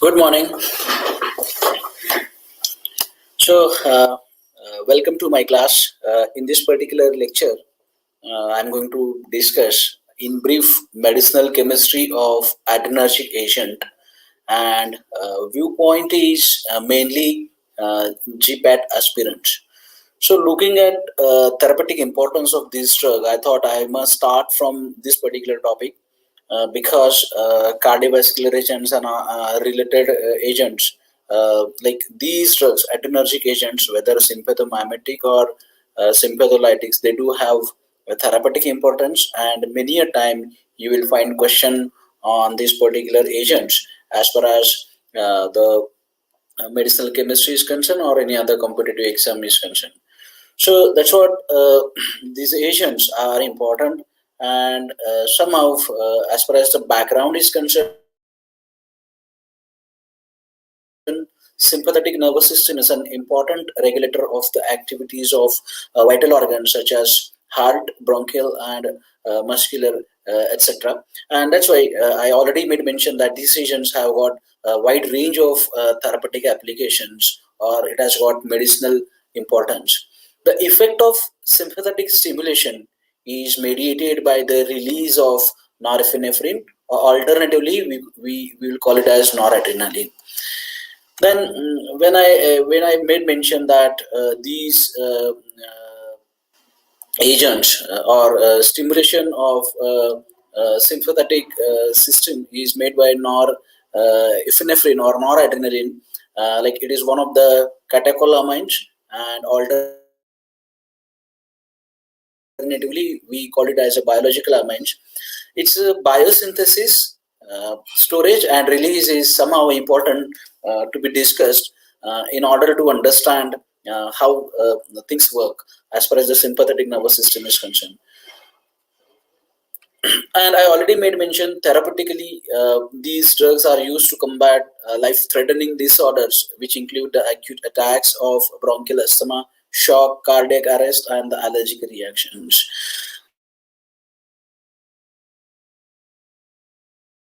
Good morning. Welcome to my class. In this particular lecture, I'm going to discuss in brief medicinal chemistry of adrenergic agent, and viewpoint is mainly GPAT aspirants. So, looking at therapeutic importance of this drug, I thought I must start from this particular topic because cardiovascular agents and related agents like these drugs, adrenergic agents, whether sympathomimetic or sympatholytics, they do have a therapeutic importance, and many a time you will find question on these particular agents as far as the medicinal chemistry is concerned or any other competitive exam is concerned. So that's what these agents are important, and somehow, as far as the background is concerned, sympathetic nervous system is an important regulator of the activities of vital organs such as heart, bronchial, and muscular, etc. And that's why I already made mention that these agents have got a wide range of therapeutic applications, or it has got medicinal importance. The effect of sympathetic stimulation is mediated by the release of norepinephrine, or alternatively, we will call it as noradrenaline. Then, when I made mention that these agents or stimulation of sympathetic system is made by norepinephrine or noradrenaline, like it is one of the catecholamines, and alternatively we call it as a biological amines. Its biosynthesis, storage, and release is somehow important to be discussed in order to understand how things work as far as the sympathetic nervous system is concerned. And I already made mention therapeutically, these drugs are used to combat life-threatening disorders, which include the acute attacks of bronchial asthma, shock, cardiac arrest, and the allergic reactions.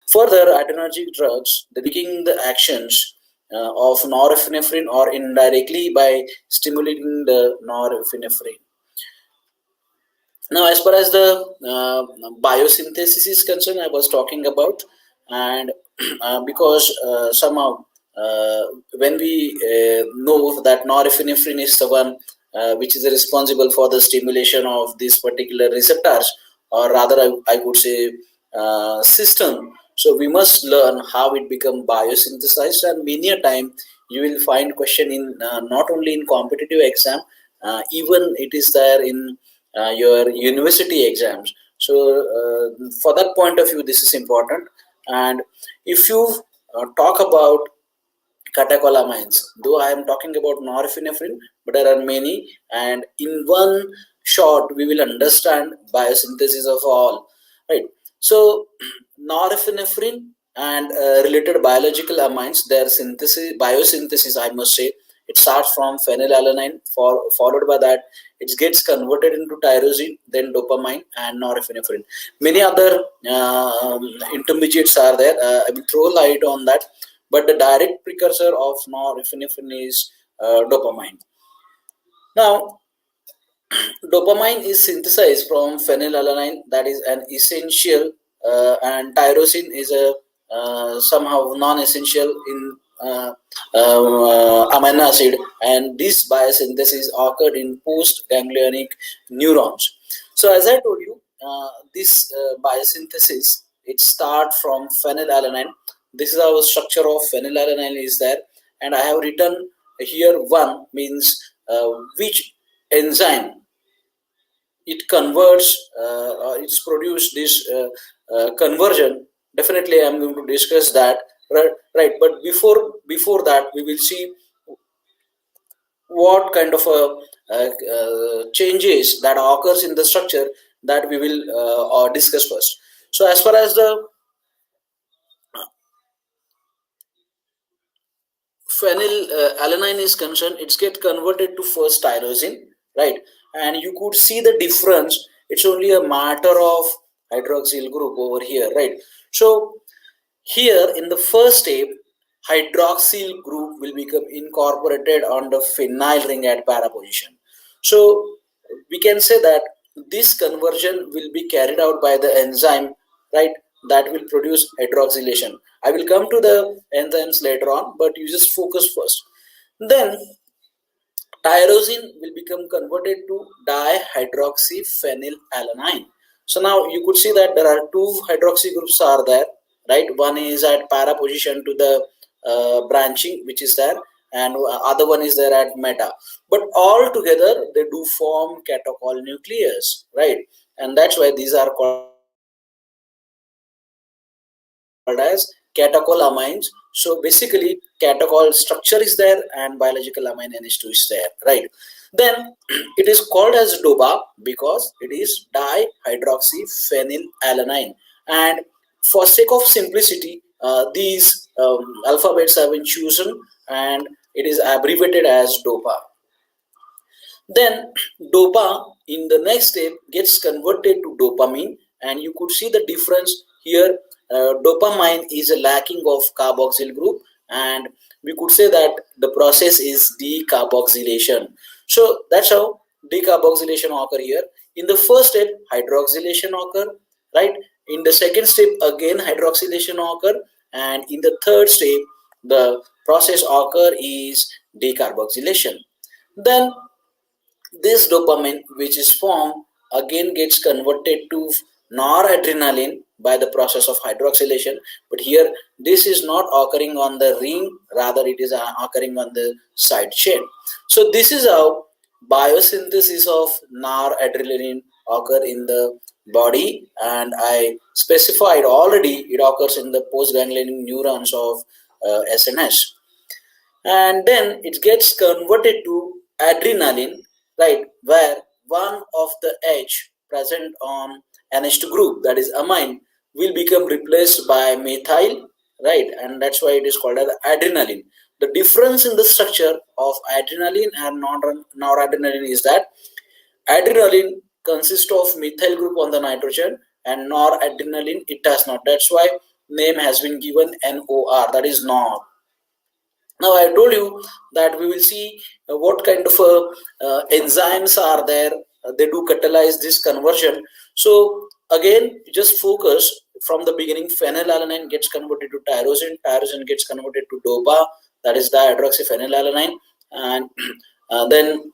Further, adrenergic drugs, they mimicking the actions of norepinephrine or indirectly by stimulating the norepinephrine. Now, as far as the biosynthesis is concerned, I was talking about, and because somehow when we know that norepinephrine is the one which is responsible for the stimulation of these particular receptors, or rather, I would say system. So we must learn how it become biosynthesized, and many a time you will find question in not only in competitive exam, even it is there in your university exams. So for that point of view, this is important. And if you talk about catecholamines, though I am talking about norepinephrine, but there are many, and in one shot we will understand biosynthesis of all, right? So norepinephrine and related biological amines, their synthesis, biosynthesis, I must say, it starts from phenylalanine, followed by that it gets converted into tyrosine, then dopamine and norepinephrine. Many other intermediates are there. I will throw light on that, but the direct precursor of norepinephrine is dopamine. Now, dopamine is synthesized from phenylalanine, that is an essential, and tyrosine is a somehow non-essential in amino acid, and this biosynthesis occurred in post-ganglionic neurons. So, as I told you, this biosynthesis, it starts from phenylalanine. This is how the structure of phenylalanine is there, and I have written here one means which enzyme it converts, it's produced this conversion. Definitely I'm going to discuss that, right? But before that, we will see what kind of changes that occurs in the structure, that we will discuss first. So as far as the phenylalanine is concerned, it's get converted to first tyrosine, right? And you could see the difference. It's only a matter of hydroxyl group over here, right? So here in the first step, hydroxyl group will become incorporated on the phenyl ring at para position. So we can say that this conversion will be carried out by the enzyme, right, that will produce hydroxylation. I will come to the enzymes later on, but you just focus first. Then tyrosine will become converted to dihydroxyphenylalanine. So now you could see that there are two hydroxy groups are there, right? One is at para position to the branching, which is there, and other one is there at meta. But all together they do form catechol nucleus, right? And that's why these are called as catecholamines. So basically catechol structure is there and biological amine NH2 is there, right? Then it is called as DOPA because it is dihydroxyphenylalanine. And for sake of simplicity, these alphabets have been chosen and it is abbreviated as DOPA. Then DOPA in the next step gets converted to dopamine, and you could see the difference here. Dopamine is a lacking of carboxyl group, and we could say that the process is decarboxylation. So that's how decarboxylation occur here. In the first step, hydroxylation occur, right? In the second step, again hydroxylation occur, and in the third step, the process occur is decarboxylation. Then this dopamine, which is formed, again gets converted to noradrenaline by the process of hydroxylation. But here, this is not occurring on the ring, rather it is occurring on the side chain. So this is how biosynthesis of noradrenaline occur in the body, and I specified already it occurs in the postganglionic neurons of SNS. And then it gets converted to adrenaline, right, where one of the H present on NH2 group, that is amine, will become replaced by methyl, right, and that's why it is called as adrenaline. The difference in the structure of adrenaline and noradrenaline is that adrenaline consists of methyl group on the nitrogen, and noradrenaline it does not. That's why name has been given NOR, that is nor. Now I told you that we will see what kind of enzymes are there. They do catalyze this conversion. So again, just focus from the beginning. Phenylalanine gets converted to tyrosine, tyrosine gets converted to DOPA, that is dihydroxyphenylalanine, and then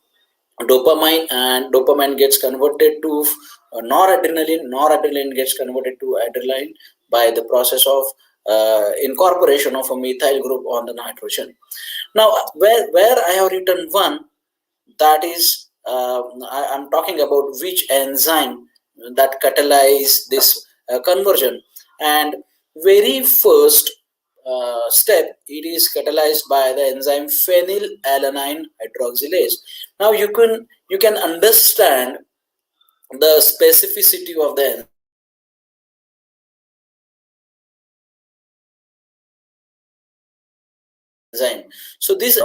dopamine, and dopamine gets converted to noradrenaline, noradrenaline gets converted to adrenaline by the process of incorporation of a methyl group on the nitrogen. Now where I have written one, that is I'm talking about which enzyme that catalyze this conversion. And very first step, it is catalyzed by the enzyme phenylalanine hydroxylase. Now you can understand the specificity of the enzyme. So this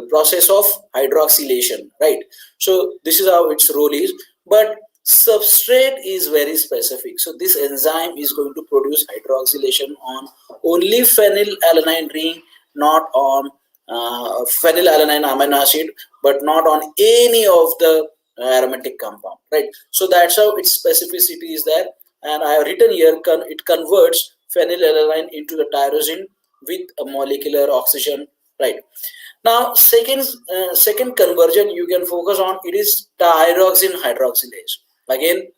process of hydroxylation, right? So this is how its role is, but substrate is very specific. So this enzyme is going to produce hydroxylation on only phenylalanine ring, not on phenylalanine amino acid, but not on any of the aromatic compound, right? So that's how its specificity is there. And I have written here, it converts phenylalanine into the tyrosine with a molecular oxygen, right? Now second conversion you can focus on, it is thyroxine hydroxylase. Again,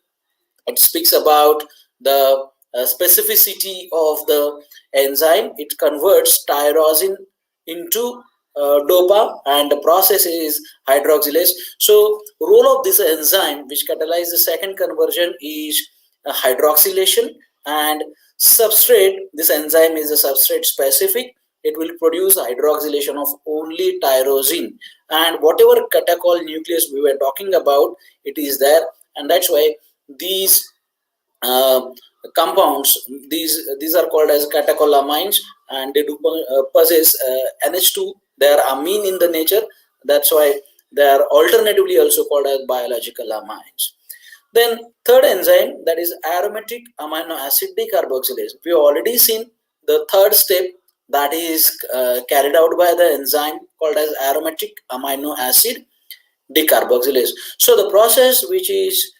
it speaks about the specificity of the enzyme. It converts tyrosine into DOPA, and the process is hydroxylase. So role of this enzyme which catalyzes the second conversion is hydroxylation. And substrate, this enzyme is a substrate specific. It will produce hydroxylation of only tyrosine, and whatever catechol nucleus we were talking about, it is there. And that's why these uh, compounds, these are called as catecholamines, and they do possess NH2. They are amine in the nature. That's why they are alternatively also called as biological amines. Then third enzyme, that is aromatic amino acid decarboxylase. We have already seen the third step, that is carried out by the enzyme called as aromatic amino acid decarboxylase. So the process which is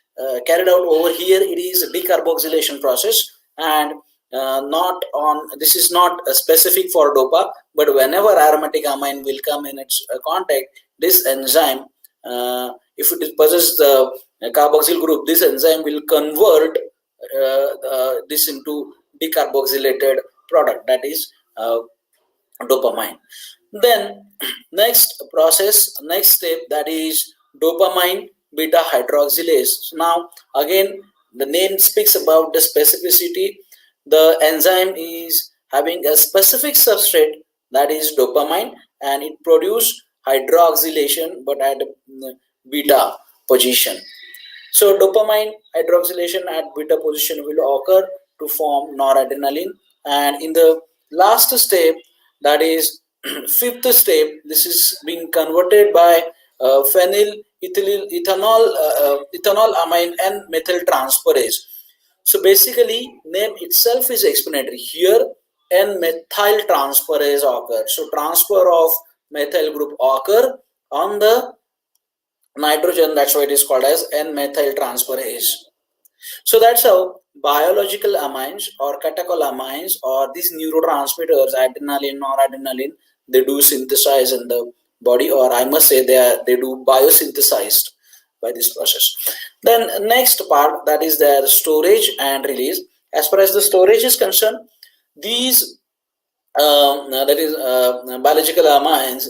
carried out over here, it is a decarboxylation process, and not on, this is not specific for dopa, but whenever aromatic amine will come in its contact, this enzyme, if it possesses the carboxyl group, this enzyme will convert this into decarboxylated product, that is dopamine. Then next step, that is dopamine beta hydroxylase. Now again, the name speaks about the specificity. The enzyme is having a specific substrate, that is dopamine, and it produces hydroxylation but at beta position. So dopamine hydroxylation at beta position will occur to form noradrenaline, and in the last step, that is fifth step, this is being converted by phenyl ethanol amine and methyl transferase. So basically, name itself is explanatory. Here, N-methyl transferase occur. So transfer of methyl group occur on the nitrogen. That's why it is called as N-methyl transferase. So that's how biological amines or catecholamines or these neurotransmitters, adrenaline, noradrenaline, they do synthesize in the body, or I must say they do biosynthesized by this process. Then next part, that is their storage and release. As far as the storage is concerned, these biological amines,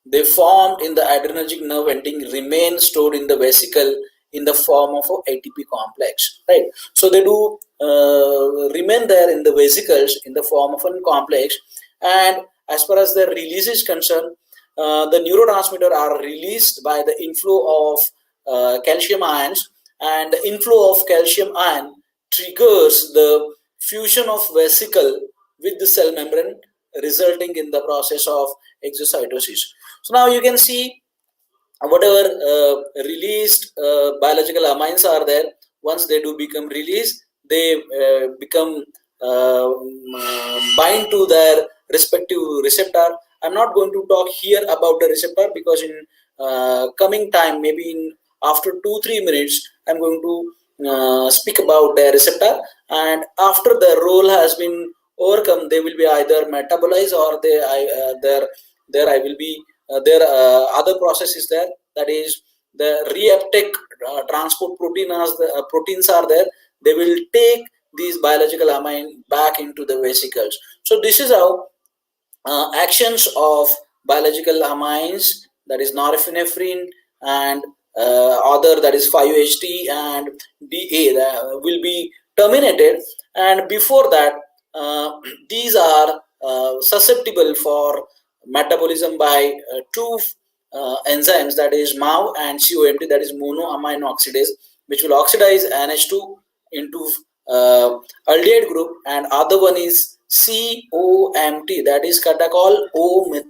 they formed in the adrenergic nerve ending remain stored in the vesicle in the form of a ATP complex, right? So they do remain there in the vesicles in the form of a complex. And as far as the release is concerned, the neurotransmitter are released by the inflow of calcium ions, and the inflow of calcium ion triggers the fusion of vesicle with the cell membrane, resulting in the process of exocytosis. So now you can see whatever released biological amines are there, once they do become released, they become bind to their respective receptor. I'm not going to talk here about the receptor, because in coming time, maybe in after 2-3 minutes, I'm going to speak about their receptor, and after the role has been overcome, they will be either metabolized, or there I will be there other process is there, that is the reuptake transport proteins are there. They will take these biological amine back into the vesicles. So this is how actions of biological amines, that is norepinephrine and other, that is 5-HT and DA, will be terminated. And before that, these are susceptible for metabolism by two enzymes, that is MAO and COMT, that is monoamine oxidase, which will oxidize NH2 into aldehyde group, and other one is COMT, that is catechol O methyl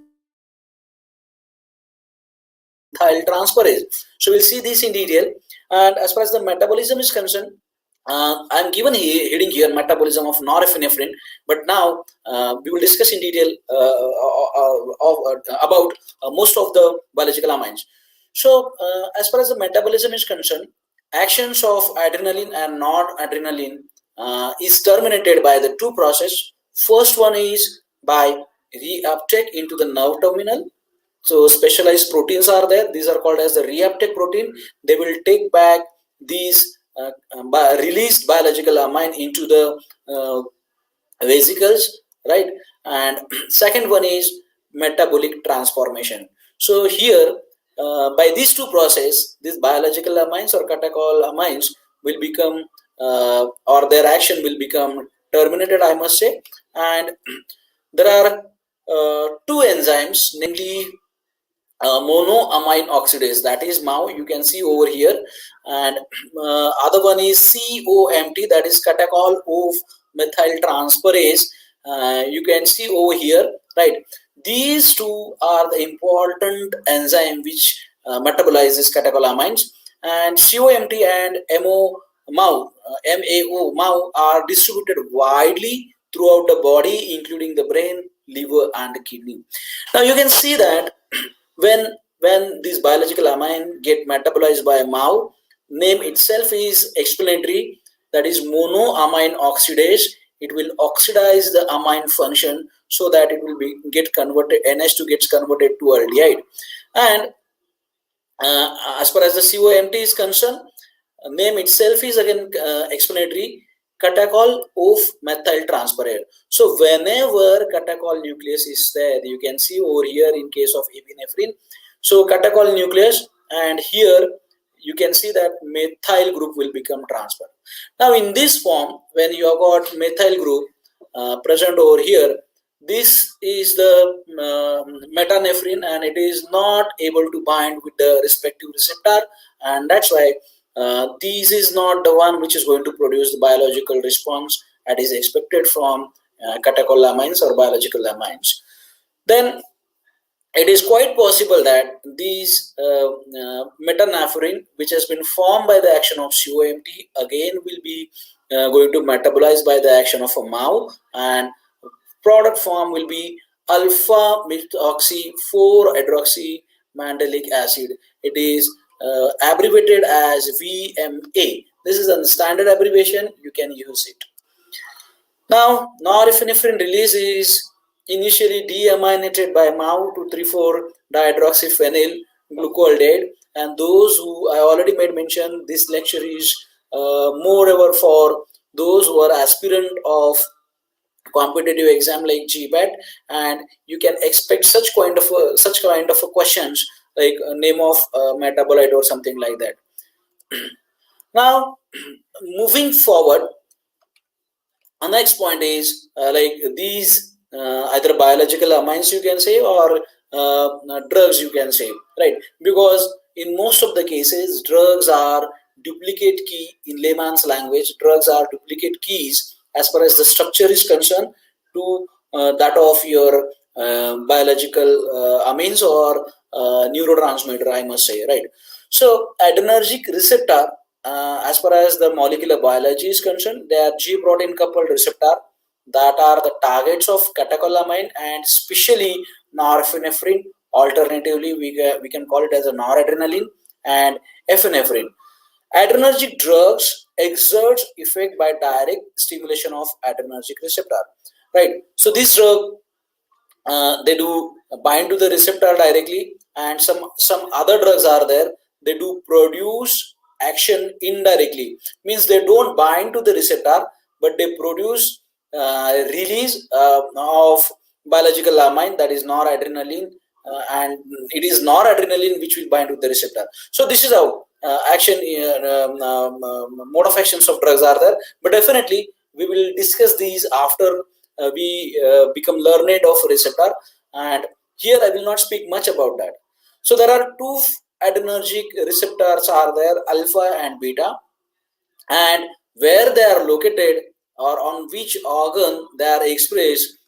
transferase. So we'll see this in detail. And as far as the metabolism is concerned, I'm given heading here metabolism of norepinephrine, but now we will discuss in detail about most of the biological amines. So as far as the metabolism is concerned, actions of adrenaline and noradrenaline is terminated by the two process. First one is by reuptake into the nerve terminal. So specialized proteins are there. These are called as the reuptake protein. They will take back these released biological amine into the vesicles, right? And second one is metabolic transformation. So here, by these two processes, these biological amines or catechol amines will become, or their action will become terminated, I must say. And there are two enzymes, namely monoamine oxidase, that is MAO, you can see over here, and other one is COMT, that is catechol of methyl transferase, you can see over here, right? These two are the important enzyme which metabolizes catecholamines, and COMT and MAO are distributed widely throughout the body, including the brain, liver and kidney. Now you can see that when these biological amine get metabolized by MAO, name itself is explanatory, that is monoamine oxidase. It will oxidize the amine function so that it will be get converted, NH2 gets converted to aldehyde. And as far as the COMT is concerned, name itself is again explanatory, catechol of methyl transferase. So whenever catechol nucleus is there, you can see over here in case of epinephrine, so catechol nucleus, and here you can see that methyl group will become transferred. Now in this form, when you have got methyl group present over here, this is the metanephrine, and it is not able to bind with the respective receptor, and that's why this is not the one which is going to produce the biological response that is expected from catecholamines or biological amines. Then it is quite possible that these metanephrine, which has been formed by the action of COMT, again will be going to metabolize by the action of a MAO, and product form will be alpha methoxy 4 hydroxy mandelic acid. It is abbreviated as VMA. This is a standard abbreviation, you can use it. Now norepinephrine release is initially deaminated by MAO to 3,4-dihydroxyphenyl glucuronide, and those who I already made mention, this lecture is moreover for those who are aspirant of competitive exam like GBAT, and you can expect such kind of questions like name of metabolite or something like that. Now moving forward, the next point is like these either biological amines you can say, or drugs you can say, right? Because in most of the cases drugs are duplicate key. In layman's language, drugs are duplicate keys as far as the structure is concerned to that of your biological amines or neurotransmitter, I must say, right? So adrenergic receptor, as far as the molecular biology is concerned, they are G protein coupled receptor that are the targets of catecholamine and especially norepinephrine. Alternatively, we can call it as a noradrenaline and epinephrine. Adrenergic drugs exert effect by direct stimulation of adrenergic receptor, right? So this drug they do bind to the receptor directly, and some other drugs are there, they do produce action indirectly, means they don't bind to the receptor but they produce release of biological amine, that is noradrenaline, and it is noradrenaline which will bind to the receptor. So this is how action mode of actions of drugs are there, but definitely we will discuss these after we become learned of receptor, and here I will not speak much about that. So there are two adrenergic receptors are there, alpha and beta, and where they are located or on which organ they are expressed,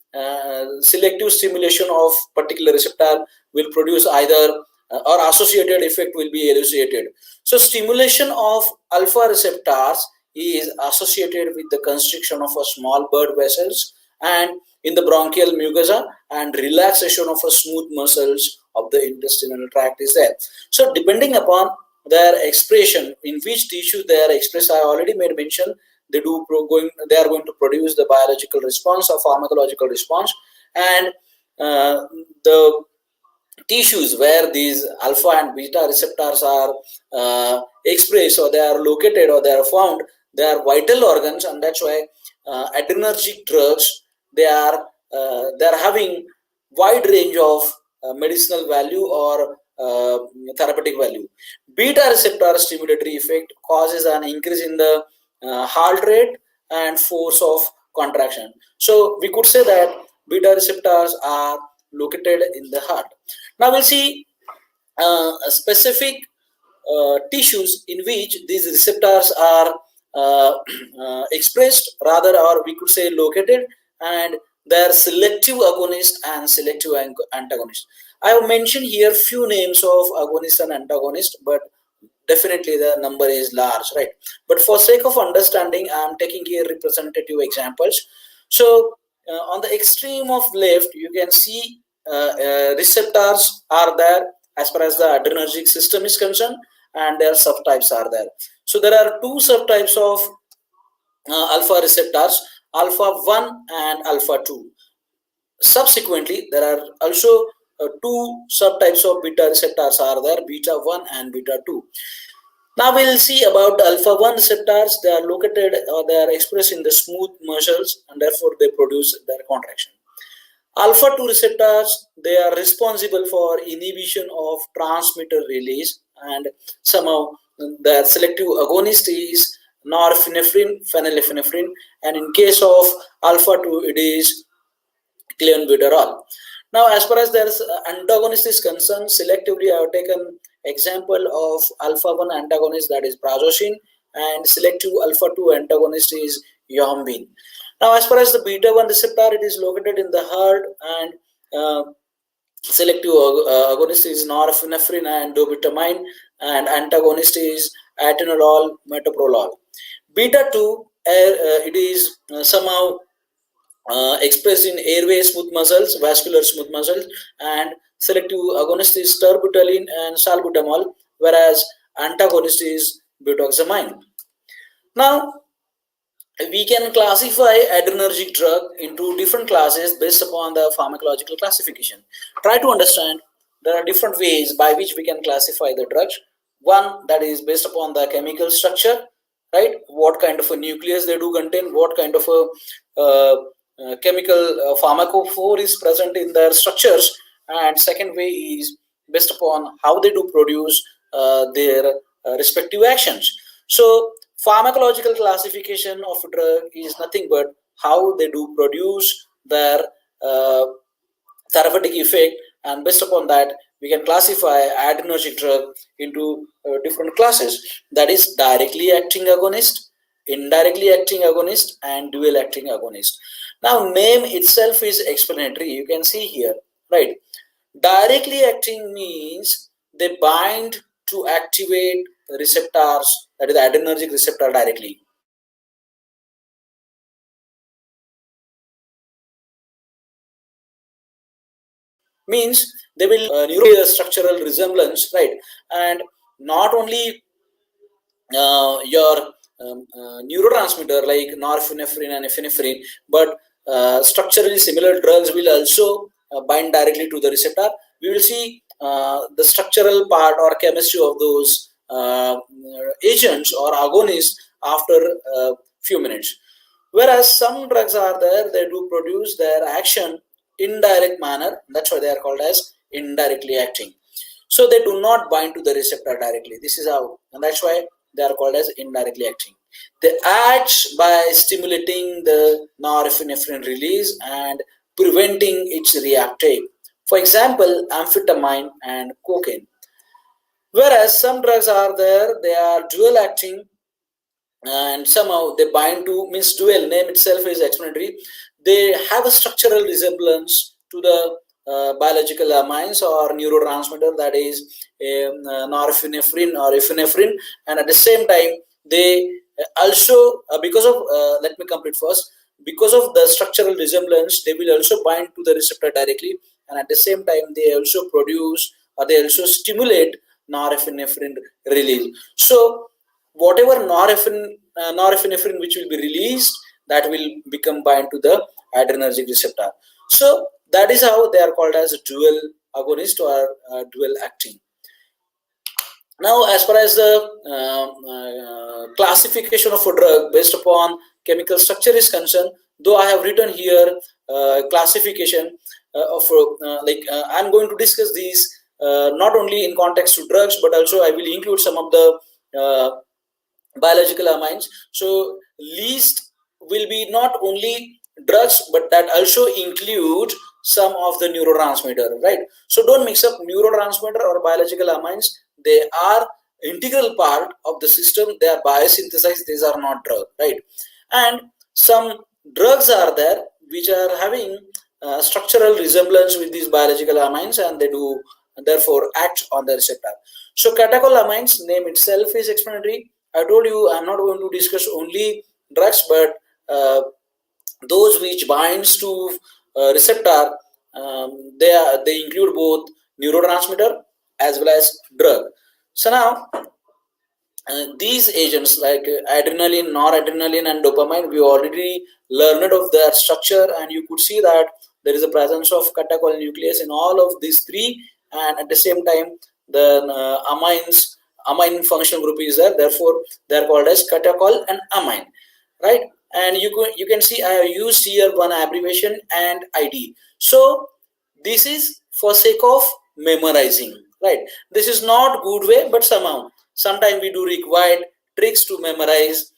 selective stimulation of particular receptor will produce either or associated effect will be elucidated. So stimulation of alpha receptors is associated with the constriction of a small blood vessels and in the bronchial mucosa, and relaxation of a smooth muscles of the intestinal tract is there. So depending upon their expression, in which tissue they are expressed, I already made mention, they are going to produce the biological response or pharmacological response, and the tissues where these alpha and beta receptors are expressed or they are located or they are found, they are vital organs, and that's why adrenergic drugs, they are having wide range of medicinal value or therapeutic value. Beta receptor stimulatory effect causes an increase in the heart rate and force of contraction. So we could say that beta receptors are located in the heart. Now we'll see specific tissues in which these receptors are expressed, rather, or we could say located, and they are selective agonist and selective antagonist. I have mentioned here few names of agonist and antagonist, but definitely the number is large, right? But for sake of understanding, I am taking here representative examples. So on the extreme of left, you can see receptors are there as far as the adrenergic system is concerned, and their subtypes are there. So there are two subtypes of alpha receptors, alpha 1 and alpha 2. Subsequently, there are also two subtypes of beta receptors are there, beta 1 and beta 2. Now we'll see about alpha 1 receptors. They are located or they are expressed in the smooth muscles, and therefore they produce their contraction. Alpha 2 receptors, they are responsible for inhibition of transmitter release, and somehow the selective agonist is norepinephrine, phenylephrine, and in case of alpha 2 it is clenbuterol. Now, as far as their antagonist is concerned, selectively I have taken example of alpha 1 antagonist, that is prazosin, and selective alpha 2 antagonist is yombin. Now, as far as the beta 1 receptor, it is located in the heart, and selective agonist is norepinephrine and dopamine, and antagonist is atenolol, metoprolol. Beta 2, it is somehow expressed in airway smooth muscles, vascular smooth muscles, and selective agonist is terbutaline and salbutamol, whereas antagonist is butoxamine. Now, we can classify adrenergic drug into different classes based upon the pharmacological classification. Try to understand there are different ways by which we can classify the drugs. One, that is based upon the chemical structure, right? What kind of a nucleus they do contain, what kind of a chemical pharmacophore is present in their structures, and second way is based upon how they do produce their respective actions. So pharmacological classification of a drug is nothing but how they do produce their therapeutic effect, and based upon that we can classify adrenergic drug into different classes, that is directly acting agonist, indirectly acting agonist, and dual acting agonist. Now name itself is explanatory, you can see here, right? Directly acting means they bind to activate receptors, that is the adrenergic receptor directly. Means they will neurostructural resemblance, right? And not only your neurotransmitter like norepinephrine and epinephrine, but structurally similar drugs will also bind directly to the receptor. We will see the structural part or chemistry of those agents or agonists after a few minutes. Whereas some drugs are there, they do produce their action indirect manner. That's why they are called as indirectly acting. So they do not bind to the receptor directly. This is how, and that's why they are called as indirectly acting. They act by stimulating the norepinephrine release and preventing its reuptake. For example, amphetamine and cocaine. Whereas some drugs are there, they are dual acting, and somehow they bind to, means dual name itself is explanatory, they have a structural resemblance to the biological amines or neurotransmitter, that is norepinephrine or epinephrine, and at the same time they also because of let me complete first, because of the structural resemblance they will also bind to the receptor directly, and at the same time they also produce or they also stimulate norepinephrine release. So whatever norepinephrine which will be released, that will become bind to the adrenergic receptor. So that is how they are called as a dual agonist or dual acting. Now, as far as the classification of a drug based upon chemical structure is concerned, though I have written here classification of I'm going to discuss these not only in context to drugs, but also I will include some of the biological amines. So least will be not only drugs, but that also include some of the neurotransmitter, right? So don't mix up neurotransmitter or biological amines. They are integral part of the system. They are biosynthesized. These are not drug, right? And some drugs are there which are having structural resemblance with these biological amines, and they do therefore act on the receptor. So catecholamines, name itself is explanatory. I told you I'm not going to discuss only drugs, but those which binds to receptor, they include both neurotransmitter as well as drug. So now these agents like adrenaline, noradrenaline, and dopamine, we already learned of their structure, and you could see that there is a presence of catechol nucleus in all of these three, and at the same time, the amine functional group is there. Therefore, they are called as catechol and amine, right? And you can see I have used here one abbreviation and ID. So this is for sake of memorizing, right? This is not good way, but sometimes we do require tricks to memorize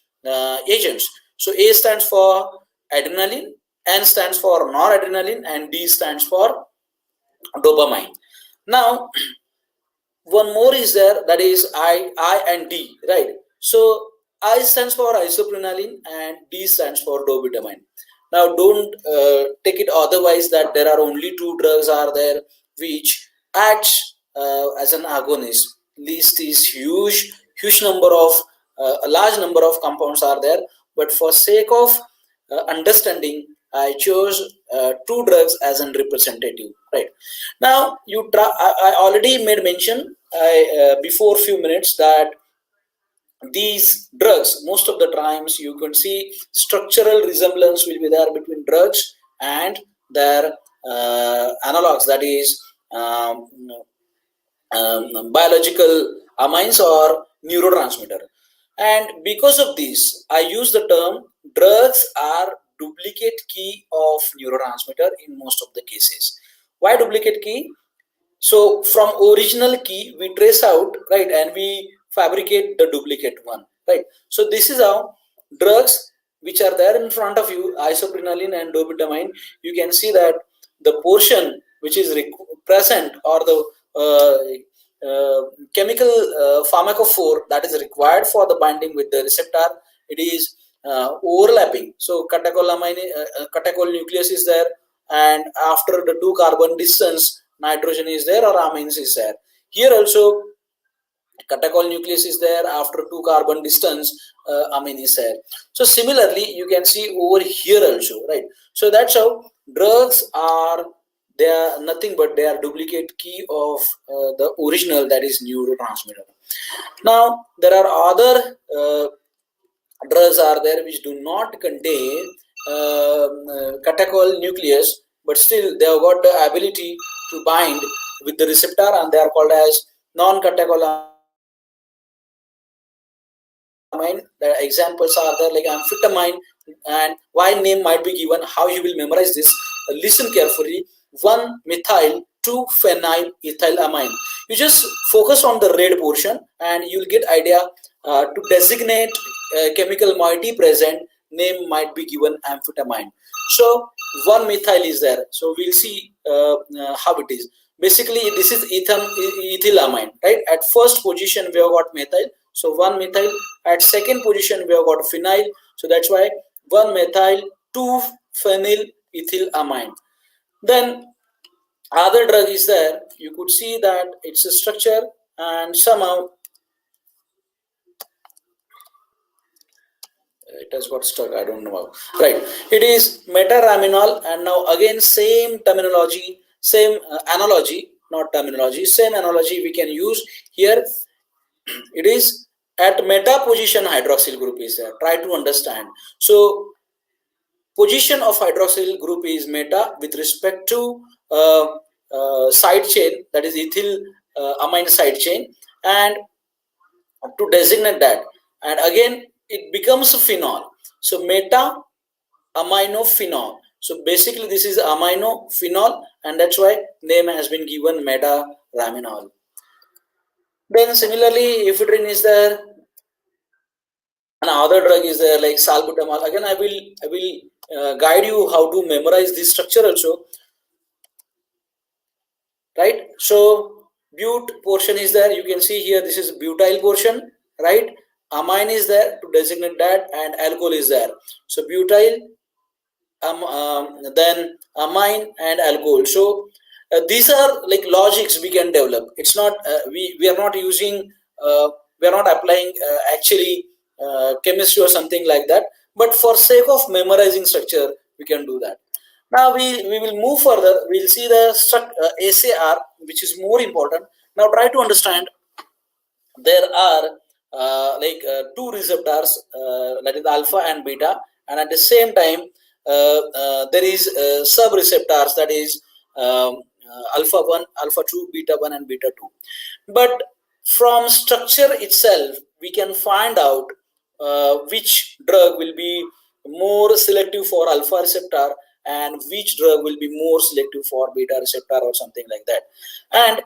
agents. So A stands for adrenaline, N stands for noradrenaline, and D stands for dopamine. Now one more is there, that is I and D, right? So I stands for isoprenaline and D stands for dobutamine. Now don't take it otherwise that there are only two drugs are there which acts as an agonist. List is huge number of a large number of compounds are there, but for sake of understanding, I chose two drugs as a representative. Right now, I already made mention before few minutes that these drugs, most of the times you can see structural resemblance will be there between drugs and their analogs, that is biological amines or neurotransmitter. And because of this, I use the term drugs are duplicate key of neurotransmitter in most of the cases. Why duplicate key? So from original key we trace out, right, and we fabricate the duplicate one, right? So this is how drugs which are there in front of you, isoprenaline and dobutamine, you can see that the portion which is present, or the chemical pharmacophore that is required for the binding with the receptor, it is overlapping. So catechol nucleus is there, and after the 2 carbon distance, nitrogen is there or amines is there. Here also catechol nucleus is there, after 2 carbon distance amine is there. So similarly you can see over here also, right? So that's how drugs are, they are nothing but they are duplicate key of the original, that is neurotransmitter. Now there are other drugs are there which do not contain catechol nucleus, but still they have got the ability to bind with the receptor, and they are called as non-catechol amine. The examples are there like amphetamine, and why name might be given, how you will memorize this. Listen carefully. 1-methyl 2-phenyl ethylamine. You just focus on the red portion and you'll get idea to designate chemical moiety present, name might be given amphetamine. So 1-methyl is there, so we'll see how it is. Basically this is ethylamine, right? At first position we have got methyl, so 1-methyl. At second position we have got phenyl, so that's why 1-methyl 2-phenyl ethylamine. Then other drug is there, you could see that it's a structure, and somehow it has got stuck, I don't know how. Right, it is metaraminol, and now again same terminology, same analogy, not terminology, same analogy we can use here. It is at meta position hydroxyl group is there, try to understand. So position of hydroxyl group is meta with respect to side chain, that is ethyl amine side chain, and to designate that, and again it becomes a phenol. So meta aminophenol. So basically this is aminophenol, and that's why name has been given metaraminol. Then similarly ephedrine is there, another drug is there like salbutamol. Again I will guide you how to memorize this structure also, right? So but portion is there, you can see here this is butyl portion, right? Amine is there to designate that, and alcohol is there. So butyl, then amine and alcohol. So these are like logics we can develop. It's not we are not using we are not applying actually chemistry or something like that, but for sake of memorizing structure we can do that. Now we will move further. We'll see the SAR, which is more important. Now try to understand. There are two receptors, that is alpha and beta, and at the same time there is sub receptors, that is alpha 1, alpha 2, beta 1 and beta 2. But from structure itself we can find out which drug will be more selective for alpha receptor and which drug will be more selective for beta receptor or something like that. And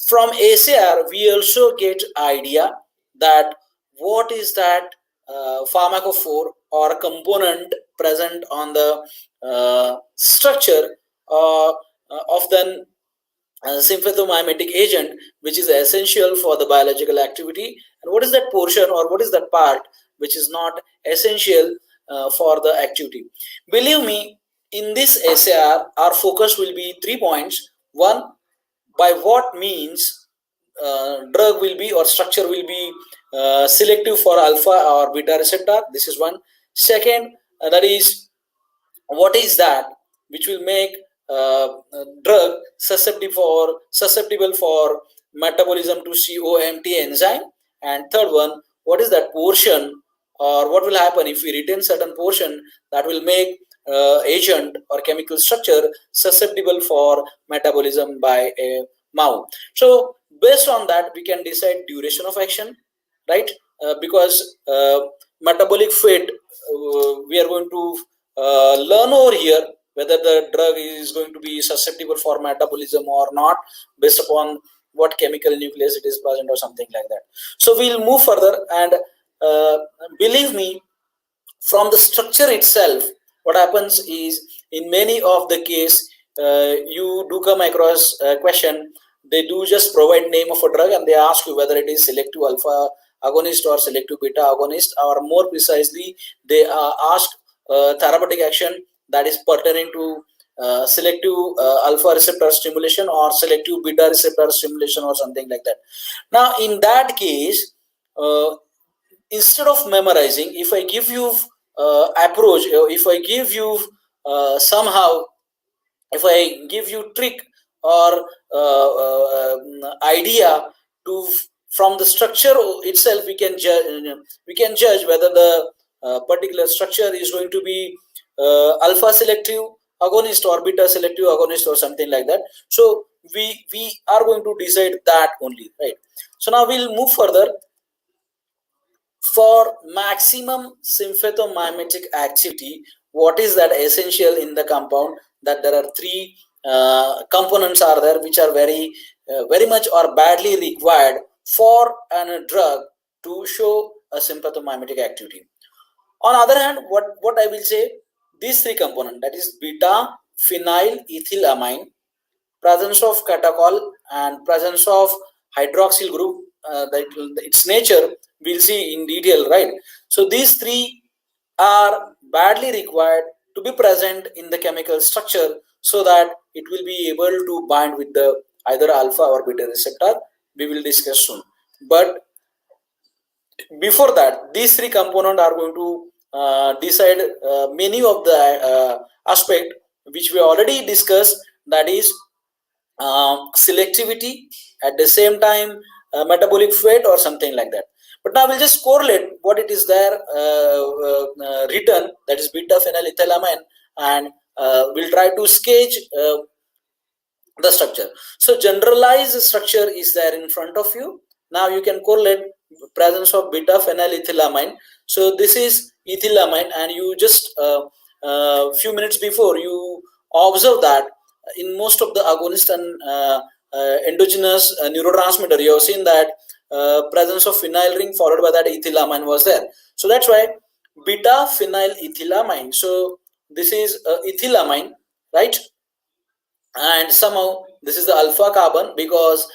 from ACR we also get idea that what is that pharmacophore or component present on the structure of the sympathomimetic agent, which is essential for the biological activity, and what is that portion or what is that part which is not essential for the activity. Believe me, in this SAR our focus will be 3 points. One, by what means drug will be or structure will be selective for alpha or beta receptor. This is one. Second, that is what is that which will make drug susceptible for metabolism to COMT enzyme. And third one, what is that portion or what will happen if we retain certain portion that will make agent or chemical structure susceptible for metabolism by a mouse. So based on that we can decide duration of action, right? Because metabolic fate, we are going to learn over here whether the drug is going to be susceptible for metabolism or not based upon what chemical nucleus it is present or something like that. So we'll move further, and believe me, from the structure itself what happens is in many of the case you do come across a question. They do just provide name of a drug and they ask you whether it is selective alpha agonist or selective beta agonist, or more precisely they ask therapeutic action that is pertaining to selective alpha receptor stimulation or selective beta receptor stimulation or something like that. Now in that case, instead of memorizing, if I give you approach, if I give you somehow, if I give you trick or idea to, from the structure itself we can judge whether the particular structure is going to be alpha selective agonist or beta selective agonist or something like that. So we are going to decide that only, right? So now we'll move further. For maximum sympathomimetic activity, what is that essential in the compound? That there are three components are there which are very much or badly required for a drug to show a sympathomimetic activity. On other hand, what I will say, these three components, that is beta phenyl ethylamine, presence of catechol and presence of hydroxyl group, that its nature we'll see in detail, right? So these three are badly required to be present in the chemical structure so that it will be able to bind with the either alpha or beta receptor. We will discuss soon. But before that, these three components are going to decide many of the aspect which we already discussed, that is selectivity, at the same time metabolic fate or something like that. But now we'll just correlate what it is there written, that is beta phenyl ethylamine, and we'll try to sketch the structure. So generalized structure is there in front of you. Now you can correlate presence of beta phenyl ethylamine. So this is ethylamine, and you just few minutes before you observe that in most of the agonist and endogenous neurotransmitter, you have seen that presence of phenyl ring followed by that ethylamine was there. So that's why beta phenyl ethylamine. So this is ethylamine, right? And somehow this is the alpha carbon, because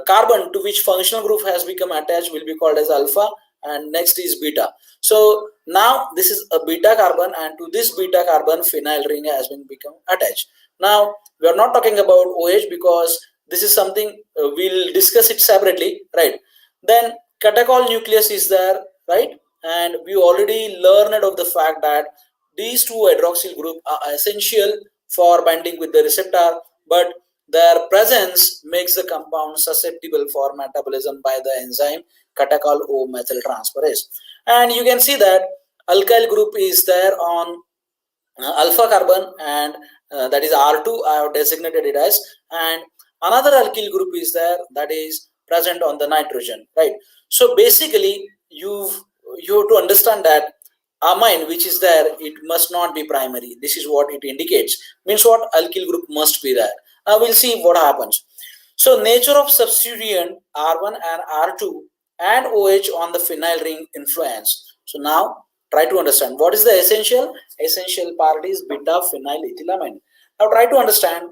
carbon to which functional group has become attached will be called as alpha, and next is beta. So now this is a beta carbon, and to this beta carbon phenyl ring has been become attached. Now we are not talking about OH because this is something we'll discuss it separately, right? Then catechol nucleus is there, right? And we already learned of the fact that these two hydroxyl group are essential for binding with the receptor, but their presence makes the compound susceptible for metabolism by the enzyme catechol O methyltransferase. And you can see that alkyl group is there on alpha carbon, and that is R2, I have designated it as, and another alkyl group is there that is present on the nitrogen, right? So basically you have to understand that amine which is there, it must not be primary. This is what it indicates. Means what? Alkyl group must be there. Now we'll see what happens. So nature of substituent R1 and R2 and OH on the phenyl ring influence. So now try to understand what is the essential part is beta phenyl ethylamine. Now try to understand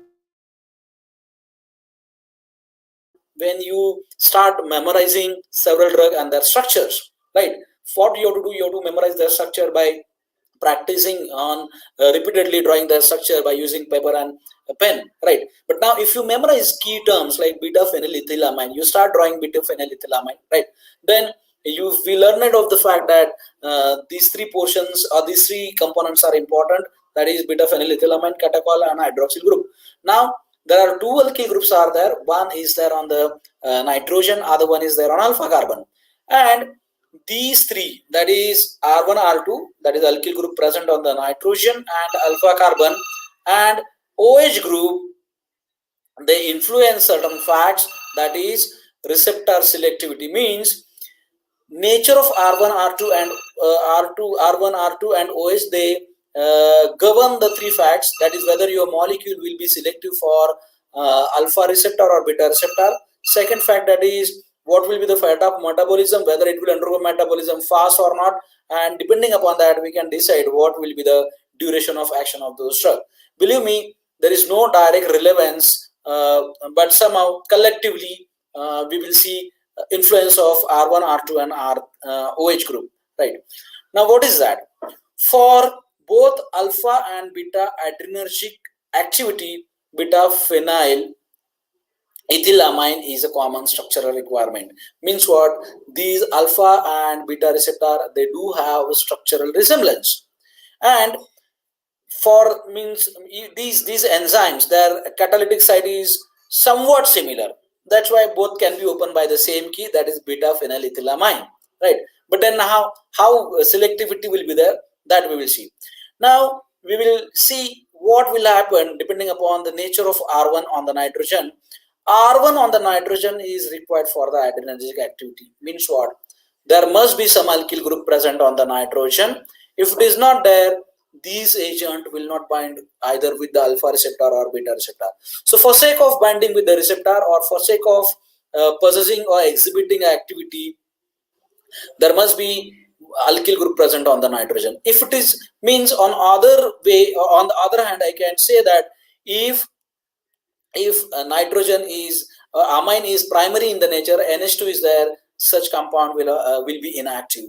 when you start memorizing several drug and their structures, right? What you have to do, you have to memorize their structure by practicing on repeatedly drawing their structure by using paper and a pen, right? But now if you memorize key terms like beta phenylethylamine, you start drawing beta phenylethylamine, right? Then you we learned of the fact that these three portions or these three components are important, that is beta phenylethylamine, catechol and hydroxyl group. Now there are two alkyl groups are there. One is there on the nitrogen, other one is there on alpha carbon, and these three, that is R1, R2, that is alkyl group present on the nitrogen and alpha carbon, and OH group, they influence certain facts, that is receptor selectivity. Means nature of R1, R2 and R1, R2 and OH, they govern the three facts, that is whether your molecule will be selective for alpha receptor or beta receptor. Second fact, that is what will be the fate of metabolism, whether it will undergo metabolism fast or not, and depending upon that we can decide what will be the duration of action of those drugs. Believe me, there is no direct relevance, but somehow collectively we will see influence of R1, R2 and OH group, right? Now what is that? For both alpha and beta adrenergic activity, beta phenyl ethylamine is a common structural requirement. Means what? These alpha and beta receptor, they do have a structural resemblance, and for means these enzymes, their catalytic site is somewhat similar. That's why both can be opened by the same key, that is beta phenylethylamine, right? But then how selectivity will be there, that we will see. Now we will see what will happen depending upon the nature of R1 on the nitrogen. R1 on the nitrogen is required for the adrenergic activity. Means what? There must be some alkyl group present on the nitrogen. If it is not there, these agent will not bind either with the alpha receptor or beta receptor. So for sake of binding with the receptor or for sake of possessing or exhibiting activity, there must be alkyl group present on the nitrogen. If it is means on other way, on the other hand, I can say that if nitrogen is amine is primary in the nature, NH2 is there, such compound will be inactive.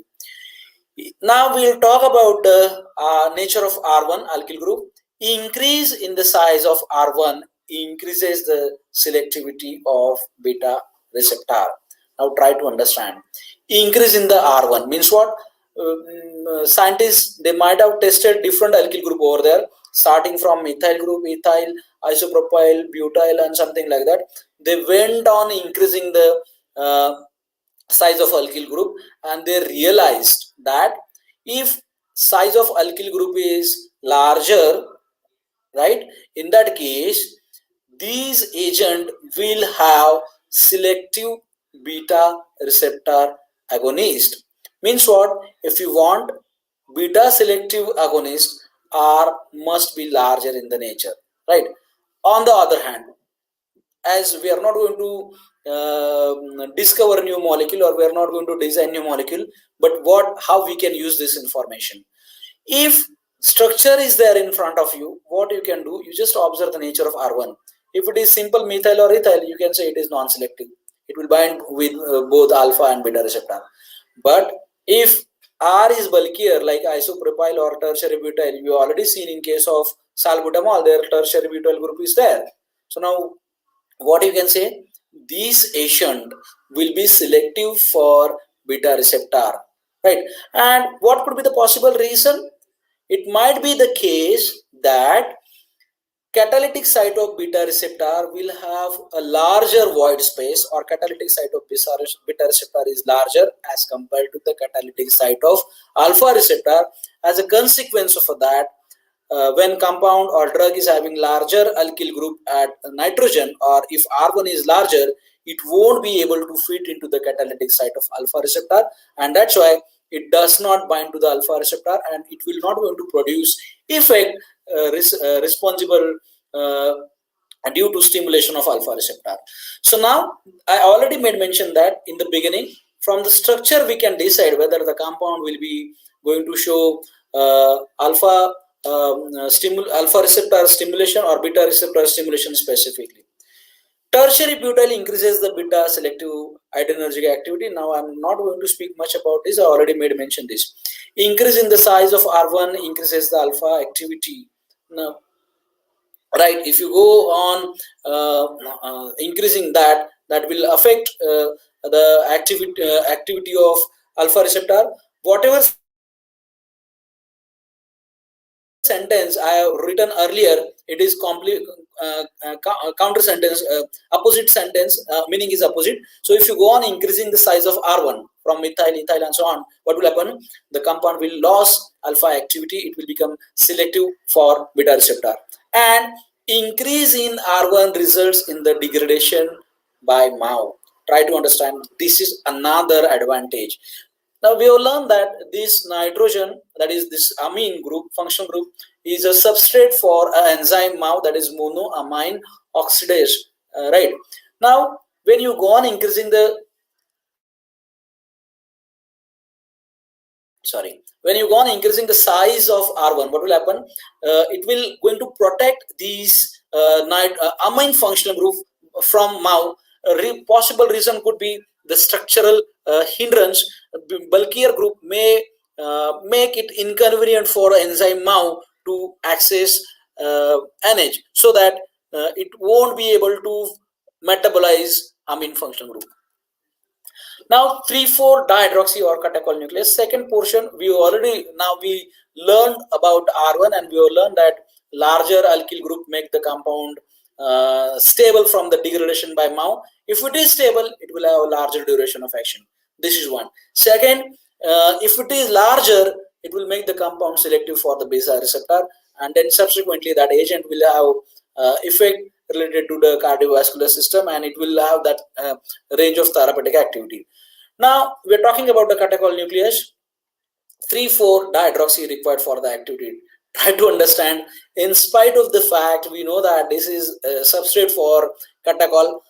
Now we'll talk about the nature of R1 alkyl group. Increase in the size of R1 increases the selectivity of beta receptor. Now try to understand. Increase in the R1 means what? Scientists, they might have tested different alkyl group over there, starting from methyl group, ethyl, isopropyl, butyl and something like that. They went on increasing the size of alkyl group, and they realized that if size of alkyl group is larger, right, in that case these agent will have selective beta receptor agonist. Means what? If you want beta selective agonist, R must be larger in the nature, right? On the other hand, as we are not going to discover new molecule, or we are not going to design new molecule, but how we can use this information. If structure is there in front of you, what you can do, you just observe the nature of R1. If it is simple methyl or ethyl, you can say it is non-selective. It will bind with both alpha and beta receptor. But if R is bulkier, like isopropyl or tertiary butyl, you already seen in case of salbutamol, their tertiary butyl group is there. So now what you can say, this agent will be selective for beta receptor, right? And what could be the possible reason? it might be the case that catalytic site of beta receptor will have a larger void space, or catalytic site of beta receptor is larger as compared to the catalytic site of alpha receptor. As a consequence of that, when compound or drug is having larger alkyl group at nitrogen, or if R1 is larger, it won't be able to fit into the catalytic site of alpha receptor, and that's why it does not bind to the alpha receptor, and it will not going to produce effect responsible uh, due to stimulation of alpha receptor. So now I already made mention that in the beginning, from the structure we can decide whether the compound will be going to show alpha receptor stimulation or beta receptor stimulation specifically. Tertiary butyl increases the beta selective adrenergic activity. Now I'm not going to speak much about this. I already made mention this. Increase in the size of R1 increases the alpha activity. Now, right, if you go on increasing that, that will affect the activity of alpha receptor. Whatever sentence I have written earlier, it is complete counter sentence, opposite sentence, meaning is opposite. So if you go on increasing the size of R1 from methyl, ethyl and so on, what will happen? The compound will lose alpha activity, it will become selective for beta receptor, and increase in R1 results in the degradation by MAO. Try to understand, this is another advantage. Now we have learned that this nitrogen, that is this amine group, functional group, is a substrate for an enzyme MAO, that is monoamine oxidase. Right. Now, when you go on increasing the when you go on increasing the size of R1, what will happen? It will going to protect these amine functional group from MAO. Possible reason could be the structural hindrance. Bulkier group may make it inconvenient for enzyme MAO to access NH, so that it won't be able to metabolize amine functional group. Now 3,4 dihydroxy or catechol nucleus. Second portion, we learned about R1, and we have learned that larger alkyl group make the compound stable from the degradation by MAO. If it is stable, it will have a larger duration of action. This is one. Second, if it is larger, it will make the compound selective for the beta receptor, and then subsequently that agent will have effect related to the cardiovascular system, and it will have that range of therapeutic activity. Now we are talking about the catechol nucleus. 3,4 dihydroxy required for the activity. Try to understand, in spite of the fact we know that this is a substrate for catechol,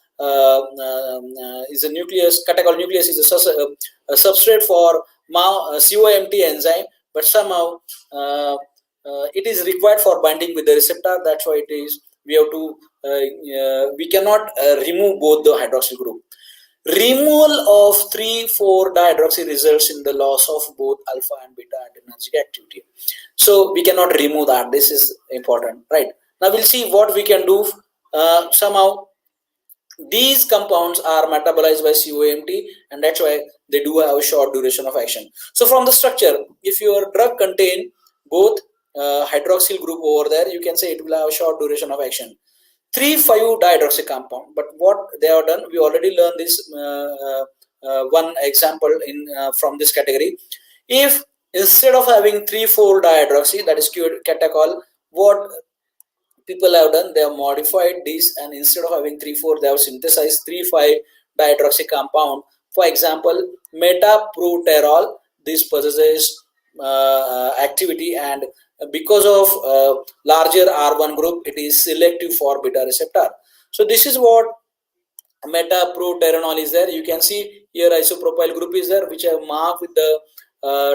is a nucleus. Catechol nucleus is a substrate for COMT enzyme, but somehow it is required for binding with the receptor. That's why it is we have to we cannot remove both the hydroxyl group. Removal of 3,4 dihydroxy results in the loss of both alpha and beta adrenergic activity. So we cannot remove that. This is important, right? Now we'll see what we can do. Somehow these compounds are metabolized by COMT, and that's why they do have a short duration of action. So from the structure, if your drug contain both hydroxyl group over there, you can say it will have a short duration of action. 3,5 dihydroxy compound, but what they have done, we already learned this one example in from this category. If instead of having 3,4 dihydroxy, that is catechol, what people have done, they have modified this, and instead of having 3,4, they have synthesized 3,5 dihydroxy compound. For example, metaproterol, this possesses activity, and because of larger R1 group, it is selective for beta receptor. So this is what metaproterenol is there. You can see here isopropyl group is there, which I have marked with the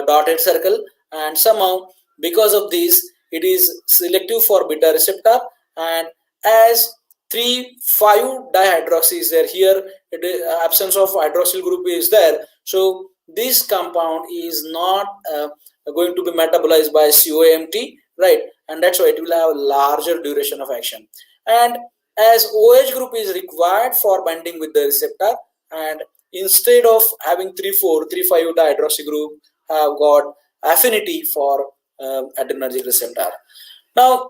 dotted circle, and somehow because of this it is selective for beta receptor, and as 3,5 dihydroxy is there, here it is, absence of hydroxyl group is there, so this compound is not going to be metabolized by COMT, right? And that's why it will have a larger duration of action. And as OH group is required for binding with the receptor, and instead of having 3,4, 3,5 dihydroxy group have got affinity for adrenergic receptor. Now,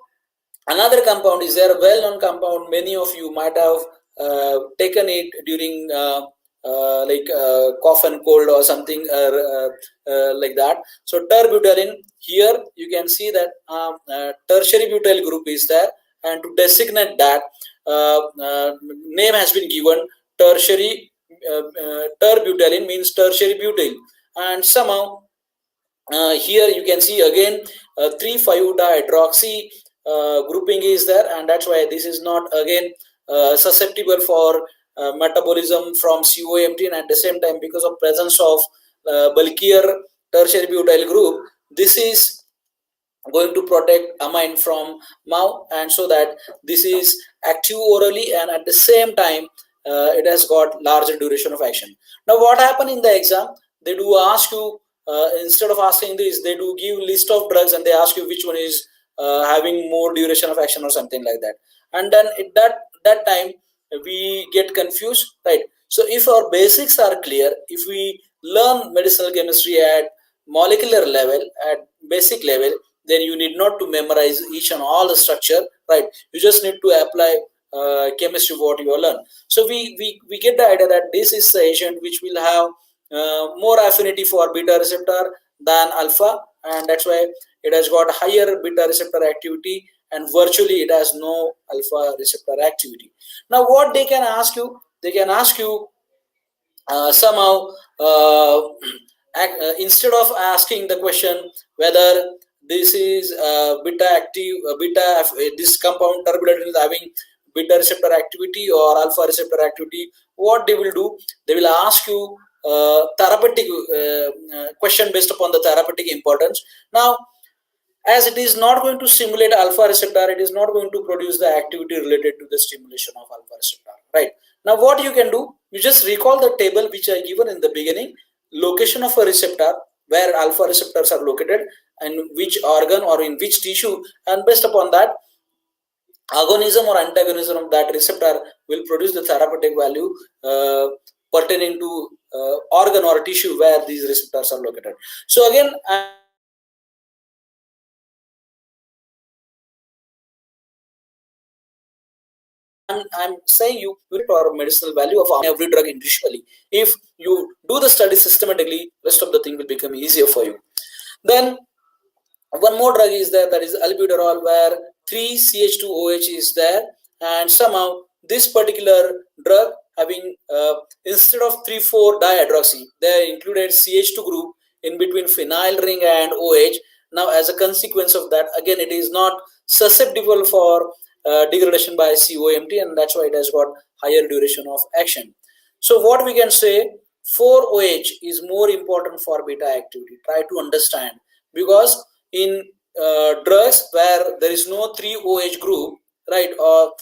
another compound is there, a well-known compound. Many of you might have taken it during cough and cold or something like that. So terbutaline, here you can see that tertiary butyl group is there, and to designate that, name has been given tertiary. Terbutaline means tertiary butyl, and somehow here you can see again 3,5-dihydroxy grouping is there, and that's why this is not again susceptible for metabolism from COMT, and at the same time, because of presence of bulkier tertiary butyl group, this is going to protect amine from mouth, and so that this is active orally, and at the same time it has got larger duration of action. Now what happened in the exam, they do ask you, instead of asking this, they do give list of drugs and they ask you which one is having more duration of action or something like that, and then at that time we get confused, right? So if our basics are clear, if we learn medicinal chemistry at molecular level, at basic level, then you need not to memorize each and all the structure, right? You just need to apply chemistry what you learn. So we get the idea that this is the agent which will have more affinity for beta receptor than alpha, and that's why it has got higher beta receptor activity, and virtually it has no alpha receptor activity. Now what they can ask you, they can ask you somehow instead of asking the question whether this is beta active, this compound turbulent is having beta receptor activity or alpha receptor activity, what they will do, they will ask you therapeutic question based upon the therapeutic importance. Now, as it is not going to stimulate alpha receptor, it is not going to produce the activity related to the stimulation of alpha receptor, right? Now what you can do, you just recall the table which I given in the beginning, location of a receptor, where alpha receptors are located and which organ or in which tissue, and based upon that, agonism or antagonism of that receptor will produce the therapeutic value pertaining to organ or tissue where these receptors are located. So again, I'm saying you for medicinal value of every drug individually. If you do the study systematically, rest of the thing will become easier for you. Then one more drug is there, that is albuterol, where 3CH2OH is there, and somehow this particular drug having instead of 3,4-dihydroxy, they included CH2 group in between phenyl ring and OH. Now as a consequence of that, again it is not susceptible for degradation by COMT, and that's why it has got higher duration of action. So what we can say, 4OH is more important for beta activity. Try to understand, because in drugs where there is no 3OH group, right, or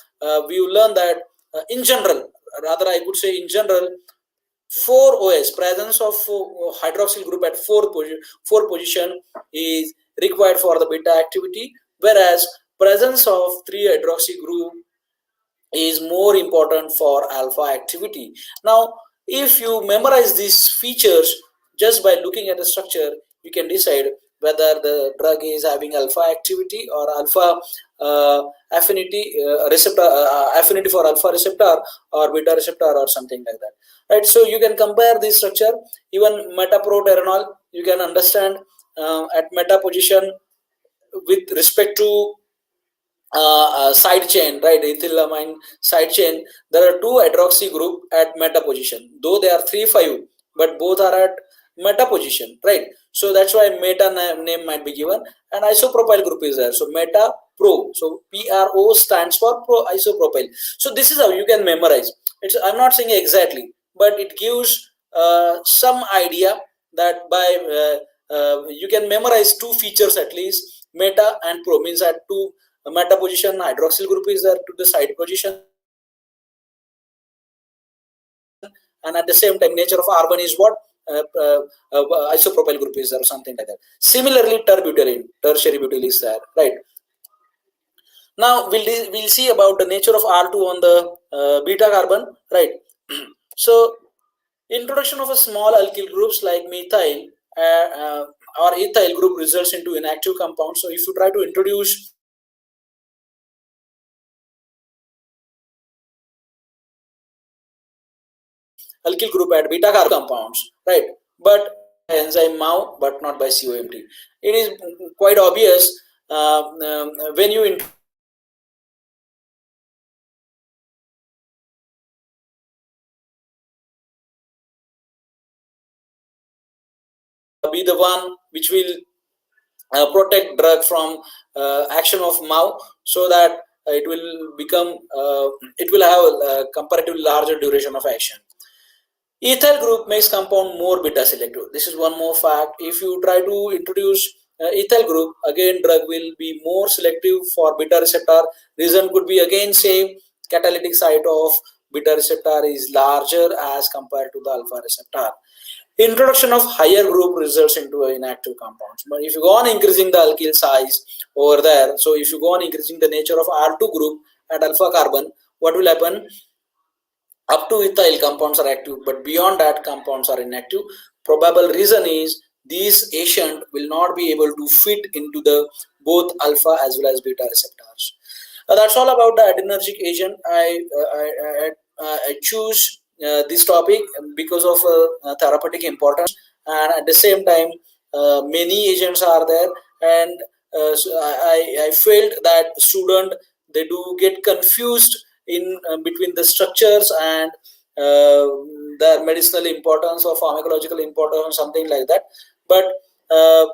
we will learn that in general, rather I could say in general, 4OH, presence of hydroxyl group at 4 position is required for the beta activity, whereas presence of 3-hydroxy group is more important for alpha activity. Now if you memorize these features just by looking at the structure, you can decide whether the drug is having alpha activity or alpha affinity receptor affinity for alpha receptor or beta receptor or something like that, right? So you can compare this structure. Even metaproterenol, you can understand at meta position with respect to side chain, right? Ethylamine side chain, there are 2 hydroxy group at meta position, though they are 3,5, but both are at meta position, right? So that's why meta name might be given, and isopropyl group is there, so meta pro, so PRO stands for pro isopropyl. So this is how you can memorize. I'm not saying exactly, but it gives some idea that by you can memorize 2 features at least. Meta and pro means at 2 meta position, hydroxyl group is there to the side position, and at the same time nature of carbon is what isopropyl group is there or something like that. Similarly, tertiary butyl is there, right? Now we'll see about the nature of R2 on the beta carbon, right? So introduction of a small alkyl groups like methyl or ethyl group results into inactive compounds. So if you try to introduce alkyl group at beta carbon compounds, right? But enzyme MAO, but not by COMT. It is quite obvious when you be the one which will protect drug from action of MAO, so that it will become it will have a comparatively larger duration of action. Ethyl group makes compound more beta selective. This is one more fact. If you try to introduce ethyl group, again drug will be more selective for beta receptor. Reason could be again same, catalytic site of beta receptor is larger as compared to the alpha receptor. Introduction of higher group results into inactive compounds. But if you go on increasing the alkyl size over there, so if you go on increasing the nature of R2 group at alpha carbon, what will happen? Up to ethyl compounds are active, but beyond that compounds are inactive. Probable reason is these agent will not be able to fit into the both alpha as well as beta receptors. That's all about the adrenergic agent. I choose this topic because of therapeutic importance, and at the same time many agents are there, and so I felt that student, they do get confused in between the structures and their medicinal importance or pharmacological importance, something like that. But uh,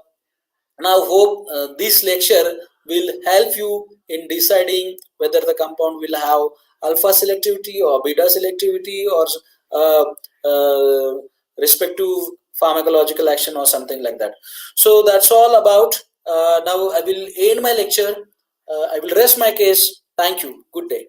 now hope this lecture will help you in deciding whether the compound will have alpha selectivity or beta selectivity, or uh, uh, respective pharmacological action or something like that. So that's all about. Now I will end my lecture. I will rest my case. Thank you. Good day.